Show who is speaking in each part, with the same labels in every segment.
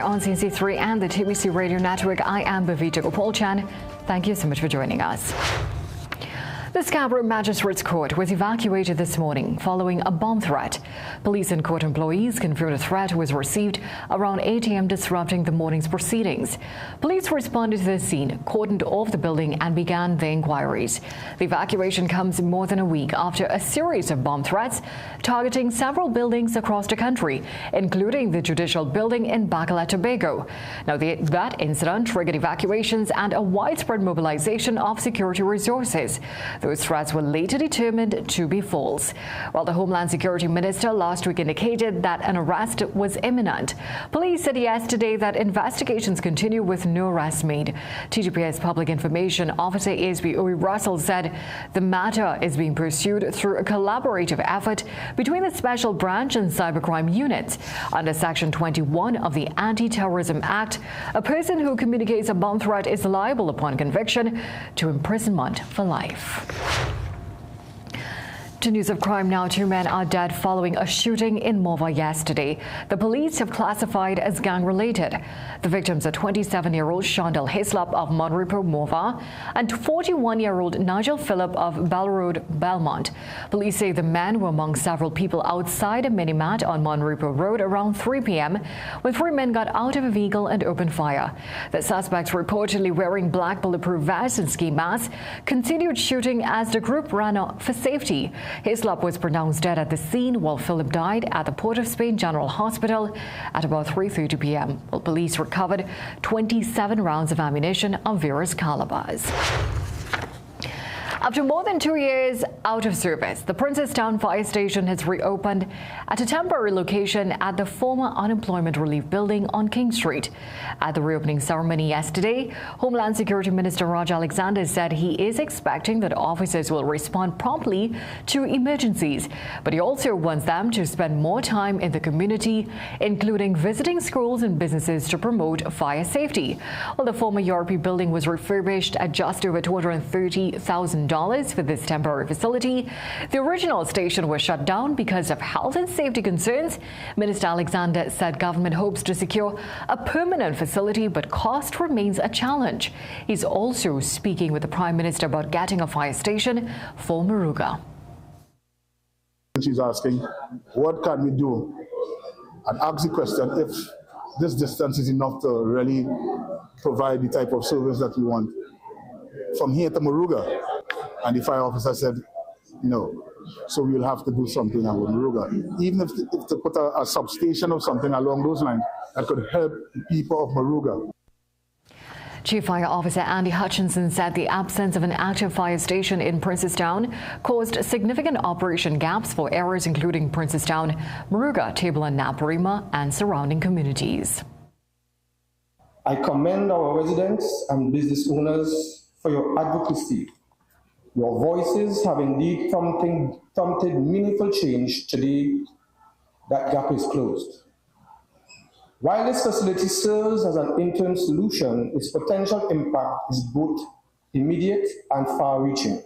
Speaker 1: On CNC3 and the TBC Radio Network, I am Bhavita Gopalchan. Thank you so much for joining us. The Scarborough Magistrates Court was evacuated this morning following a bomb threat. Police and court employees confirmed a threat was received around 8 a.m., disrupting the morning's proceedings. Police responded to the scene, cordoned off the building and began the inquiries. The evacuation comes more than a week after a series of bomb threats targeting several buildings across the country, including the Judicial Building in Bacalar, Tobago. Now, that incident triggered evacuations and a widespread mobilization of security resources. Those threats were later determined to be false. While the Homeland Security Minister last week indicated that an arrest was imminent, police said yesterday that investigations continue with no arrests made. TGP's Public Information Officer ASP Owe Russell said the matter is being pursued through a collaborative effort between the Special Branch and Cybercrime Units. Under Section 21 of the Anti-Terrorism Act, a person who communicates a bomb threat is liable upon conviction to imprisonment for life. To news of crime now, 2 men are dead following a shooting in Morva yesterday. The police have classified as gang-related. The victims are 27-year-old Shondell Hislop of Monrepo, Morva, and 41-year-old Nigel Phillip of Bell Road, Belmont. Police say the men were among several people outside a mini-mat on Monrepo Road around 3 p.m. when 3 men got out of a vehicle and opened fire. The suspects, reportedly wearing black bulletproof vests and ski masks, continued shooting as the group ran off for safety. Hislop was pronounced dead at the scene, while Phillip died at the Port of Spain General Hospital at about 3:30 p.m. Well, police recovered 27 rounds of ammunition of various calibers. After more than 2 years out of service, the Princestown Fire Station has reopened at a temporary location at the former Unemployment Relief Building on King Street. At the reopening ceremony yesterday, Homeland Security Minister Raj Alexander said he is expecting that officers will respond promptly to emergencies, but he also wants them to spend more time in the community, including visiting schools and businesses to promote fire safety. Well, the former URP building was refurbished at just over $230,000 for this temporary facility. The original station was shut down because of health and safety concerns. Minister Alexander said government hopes to secure a permanent facility, but cost remains a challenge. He's also speaking with the Prime Minister about getting a fire station for Moruga.
Speaker 2: She's asking, what can we do? And ask the question if this distance is enough to really provide the type of service that we want from here to Moruga. And the fire officer said, no. So we'll have to do something at Moruga. Even if to put a substation or something along those lines that could help the people of Moruga.
Speaker 1: Chief Fire Officer Andy Hutchinson said the absence of an active fire station in Princestown caused significant operation gaps for areas including Princestown, Moruga, Table and Naparima and surrounding communities.
Speaker 3: I commend our residents and business owners for your advocacy. Your voices have indeed prompted meaningful change. Today, that gap is closed. While this facility serves as an interim solution, its potential impact is both immediate and far-reaching.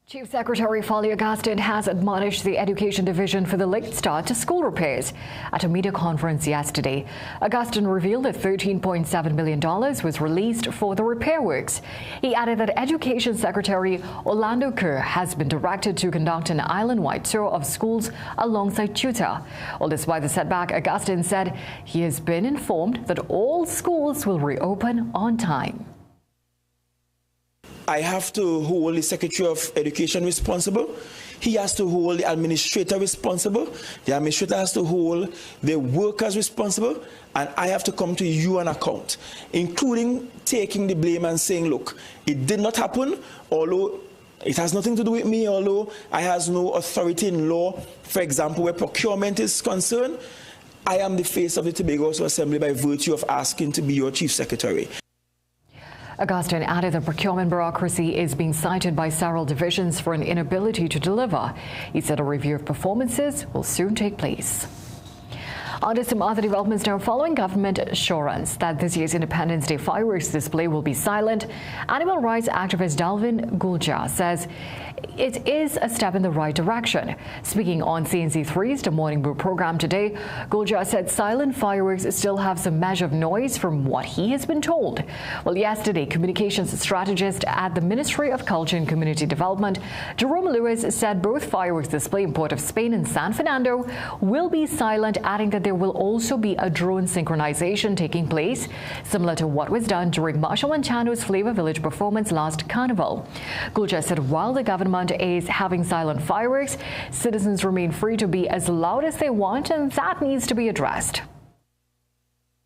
Speaker 1: Chief Secretary Foley Augustine has admonished the Education Division for the late start to school repairs. At a media conference yesterday, Augustine revealed that $13.7 million was released for the repair works. He added that Education Secretary Orlando Kerr has been directed to conduct an island-wide tour of schools alongside tutor. Well, despite the setback, Augustine said he has been informed that all schools will reopen on time.
Speaker 4: I have to hold the Secretary of Education responsible. He has to hold the administrator responsible. The administrator has to hold the workers responsible. And I have to come to you on account, including taking the blame and saying, look, it did not happen, although it has nothing to do with me, although I has no authority in law. For example, where procurement is concerned, I am the face of the Tobago Assembly by virtue of asking to be your Chief Secretary.
Speaker 1: Augustine added the procurement bureaucracy is being cited by several divisions for an inability to deliver. He said a review of performances will soon take place. On to some other developments now. Following government assurance that this year's Independence Day fireworks display will be silent, animal rights activist Dalvin Gulja says it is a step in the right direction. Speaking on CNC3's The Morning Brew program today, Gulja said silent fireworks still have some measure of noise from what he has been told. Well, yesterday, communications strategist at the Ministry of Culture and Community Development, Jerome Lewis, said both fireworks display in Port of Spain and San Fernando will be silent, adding that there will also be a drone synchronization taking place, similar to what was done during Marshall Montano's Flavor Village performance last Carnival. Gulja said while the government is having silent fireworks, citizens remain free to be as loud as they want, and that needs to be addressed.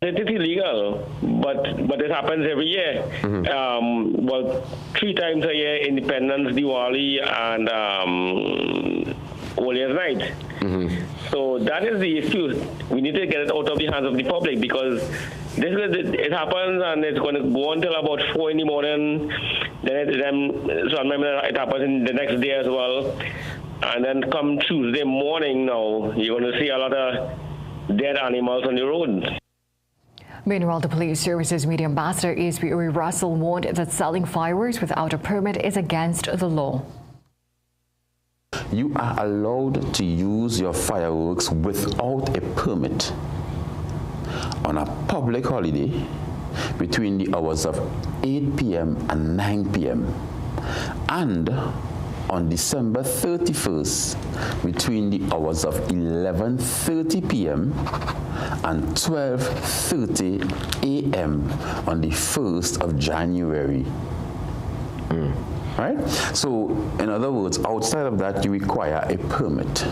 Speaker 5: It is illegal, but it happens every year. Well, 3 times a year: Independence, Diwali, and Old Year's Night. So that is the issue. We need to get it out of the hands of the public, because it happens and it's going to go until about 4 in the morning. So I remember it happens in the next day as well. And then come Tuesday morning now, you're going to see a lot of dead animals on the road.
Speaker 1: Meanwhile, the Police Services Media Ambassador ASP Russell warned that selling fireworks without a permit is against the law.
Speaker 6: You are allowed to use your fireworks without a permit on a public holiday between the hours of 8 p.m. and 9 p.m. and on December 31st between the hours of 11:30 p.m. and 12:30 a.m. on the 1st of January. Right? So, in other words, outside of that, you require a permit.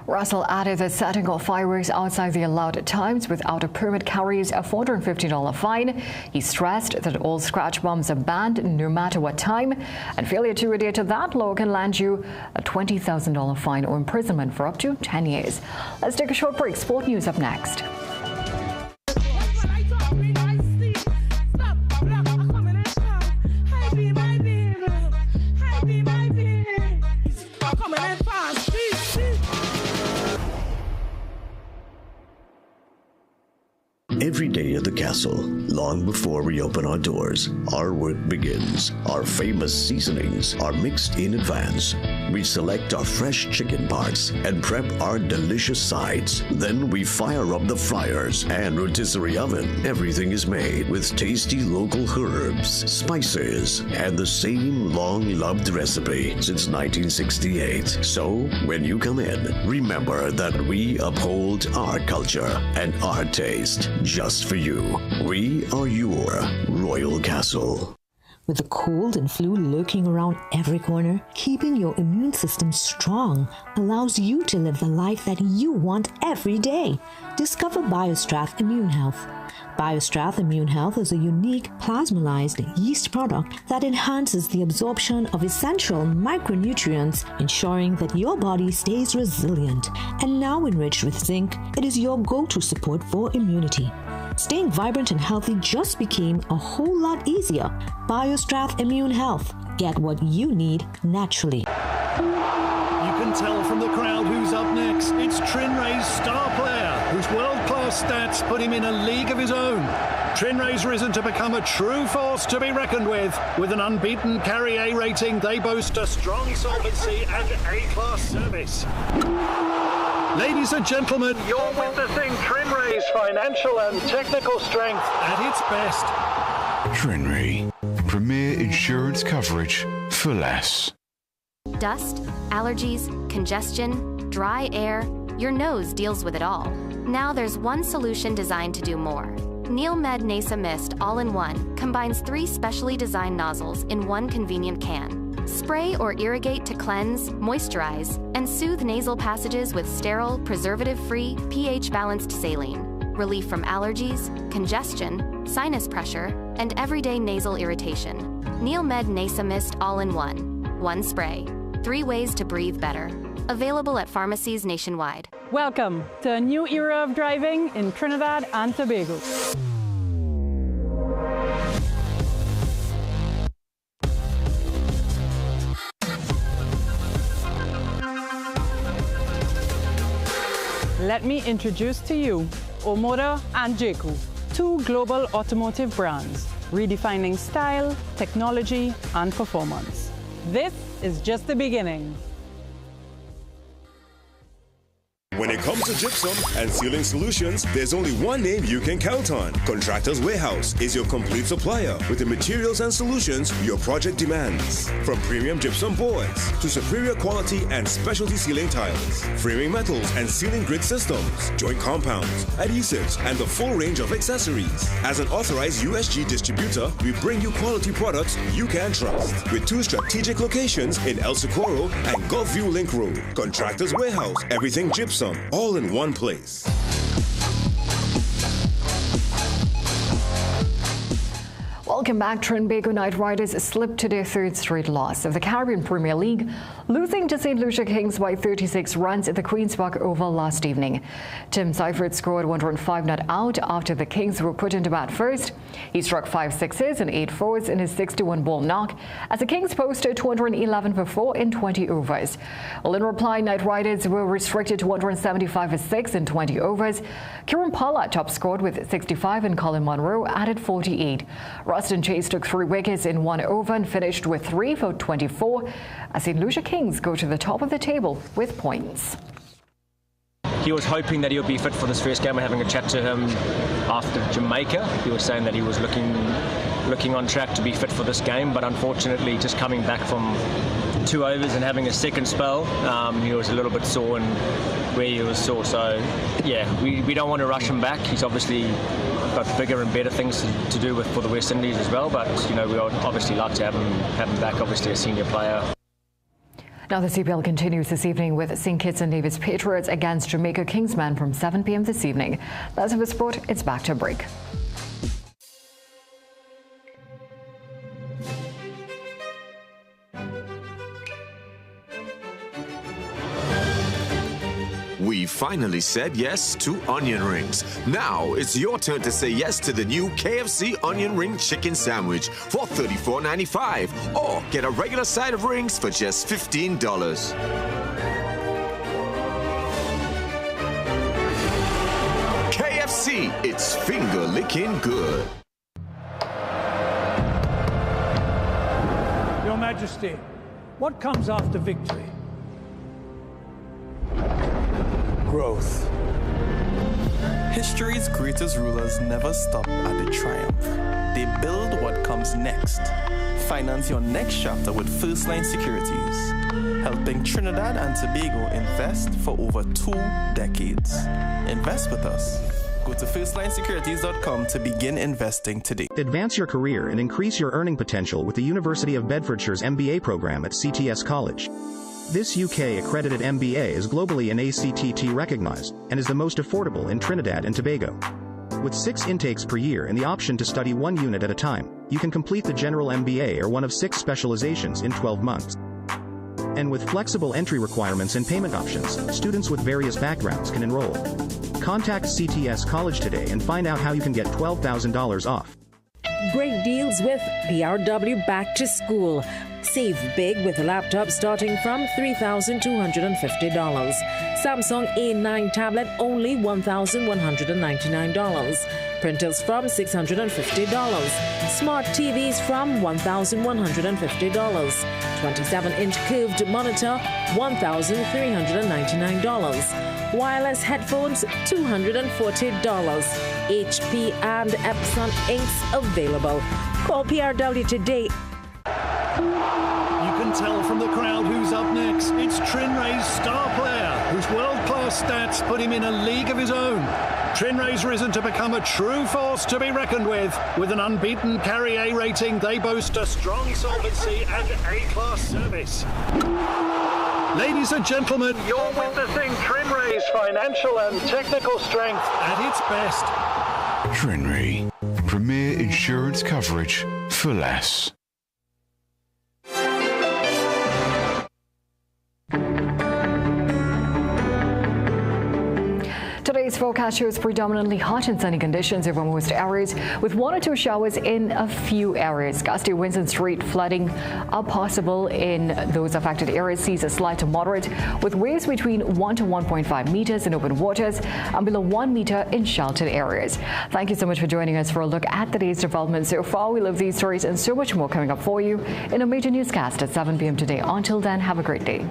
Speaker 1: Russell added that setting off fireworks outside the allowed times without a permit carries a $450 fine. He stressed that all scratch bombs are banned no matter what time, and failure to adhere to that law can land you a $20,000 fine or imprisonment for up to 10 years. Let's take a short break. Sport news up next.
Speaker 7: Every day at the castle, long before we open our doors, our work begins. Our famous seasonings are mixed in advance. We select our fresh chicken parts and prep our delicious sides. Then we fire up the fryers and rotisserie oven. Everything is made with tasty local herbs, spices, and the same long-loved recipe since 1968. So, when you come in, remember that we uphold our culture and our taste. Just for you. We are your Royal Castle.
Speaker 8: With the cold and flu lurking around every corner, keeping your immune system strong allows you to live the life that you want every day. Discover BioStrath Immune Health. BioStrath Immune Health is a unique plasmalized yeast product that enhances the absorption of essential micronutrients, ensuring that your body stays resilient. And now enriched with zinc, it is your go-to support for immunity. Staying vibrant and healthy just became a whole lot easier. BioStrath Immune Health. Get what you need naturally.
Speaker 9: You can tell from the crowd who's up next. It's Trinray's star player, whose world-class stats put him in a league of his own. Trinray's risen to become a true force to be reckoned with. With an unbeaten Carry A rating, they boast a strong solvency and A-class service. Ladies and gentlemen, you're witnessing Trinray's financial and technical strength at its best.
Speaker 10: Trinray, premier insurance coverage for less.
Speaker 11: Dust, allergies, congestion, dry air, your nose deals with it all. Now there's one solution designed to do more. NeilMed NASA Mist All-in-One combines 3 specially designed nozzles in one convenient can. Spray or irrigate to cleanse, moisturize, and soothe nasal passages with sterile, preservative-free, pH-balanced saline. Relief from allergies, congestion, sinus pressure, and everyday nasal irritation. NeilMed NASA Mist All-in-One. One spray. 3 ways to breathe better. Available at pharmacies nationwide.
Speaker 12: Welcome to a new era of driving in Trinidad and Tobago. let me introduce to you Omoda and Jayco, two global automotive brands, redefining style, technology, and performance. This is just the beginning.
Speaker 13: When it comes to gypsum and ceiling solutions, there's only one name you can count on. Contractors Warehouse is your complete supplier with the materials and solutions your project demands. From premium gypsum boards to superior quality and specialty ceiling tiles, framing metals and ceiling grid systems, joint compounds, adhesives, and the full range of accessories. As an authorized USG distributor, we bring you quality products you can trust. With two strategic locations in El Socorro and Gulfview Link Road. Contractors Warehouse, everything gypsum, all in one place.
Speaker 1: Welcome back. Trinbago Knight Riders slipped to their third straight loss of the Caribbean Premier League, losing to St. Lucia Kings by 36 runs at the Queen's Park Oval last evening. Tim Seifert scored 105 not out after the Kings were put into bat first. He struck 5 sixes and 8 fours in his 61-ball knock as the Kings posted 211 for 4 in 20 overs. Well, in reply, Knight Riders were restricted to 175 for 6 in 20 overs. Kieran Pollard top scored with 65 and Colin Monroe added 48. Rustin Chase took 3 wickets in 1 over and finished with 3 for 24 as St. Lucia Kings go to the top of the table with points.
Speaker 14: He was hoping that he would be fit for this first game. We're having a chat to him after Jamaica. He was saying that he was looking on track to be fit for this game, but unfortunately just coming back from 2 overs and having a second spell, he was a little bit sore and where he was sore. So yeah, we don't want to rush him back. He's obviously got bigger and better things to do with for the West Indies as well, but we would obviously like to have him back, obviously a senior player.
Speaker 1: Now the CPL continues this evening with St. Kitts and Nevis Patriots against Jamaica Kingsmen from 7 p.m. this evening. That's it for sport. It's back to break.
Speaker 15: We finally said yes to onion rings. Now it's your turn to say yes to the new KFC onion ring chicken sandwich for $34.95 or get a regular side of rings for just $15. KFC, it's finger licking good.
Speaker 16: Your Majesty, what comes after victory? Growth.
Speaker 17: History's greatest rulers never stop at the triumph. They build what comes next. Finance your next chapter with First Line Securities, helping Trinidad and Tobago invest for over 2 decades. Invest with us. Go to firstlinesecurities.com to begin investing today.
Speaker 18: Advance your career and increase your earning potential with the University of Bedfordshire's MBA program at CTS College. This UK-accredited MBA is globally and ACTT recognized and is the most affordable in Trinidad and Tobago. With 6 intakes per year and the option to study 1 unit at a time, you can complete the general MBA or one of 6 specializations in 12 months. And with flexible entry requirements and payment options, students with various backgrounds can enroll. Contact CTS College today and find out how you can get $12,000 off.
Speaker 19: Great deals with PRW Back to School. Save big with a laptop starting from $3,250. Samsung A9 tablet only $1,199. Printers from $650. Smart TVs from $1,150. 27-inch curved monitor $1,399. Wireless headphones $240. HP and Epson inks available. Call PRW today.
Speaker 9: You can tell from the crowd who's up next. It's Trinray's star player, whose world-class stats put him in a league of his own. Trinray's risen to become a true force to be reckoned with. With an unbeaten Carry A rating, they boast a strong solvency and A-class service. Ladies and gentlemen, you're witnessing Trinray's financial and technical strength at its best.
Speaker 10: Trinray, premier insurance coverage for less.
Speaker 1: Today's forecast shows predominantly hot and sunny conditions over most areas, with 1 or 2 showers in a few areas. Gusty winds and street flooding are possible in those affected areas. Seas are slight to moderate, with waves between 1 to 1.5 meters in open waters and below 1 meter in sheltered areas. Thank you so much for joining us for a look at today's developments so far. We love these stories and so much more coming up for you in a major newscast at 7 p.m. today. Until then, have a great day.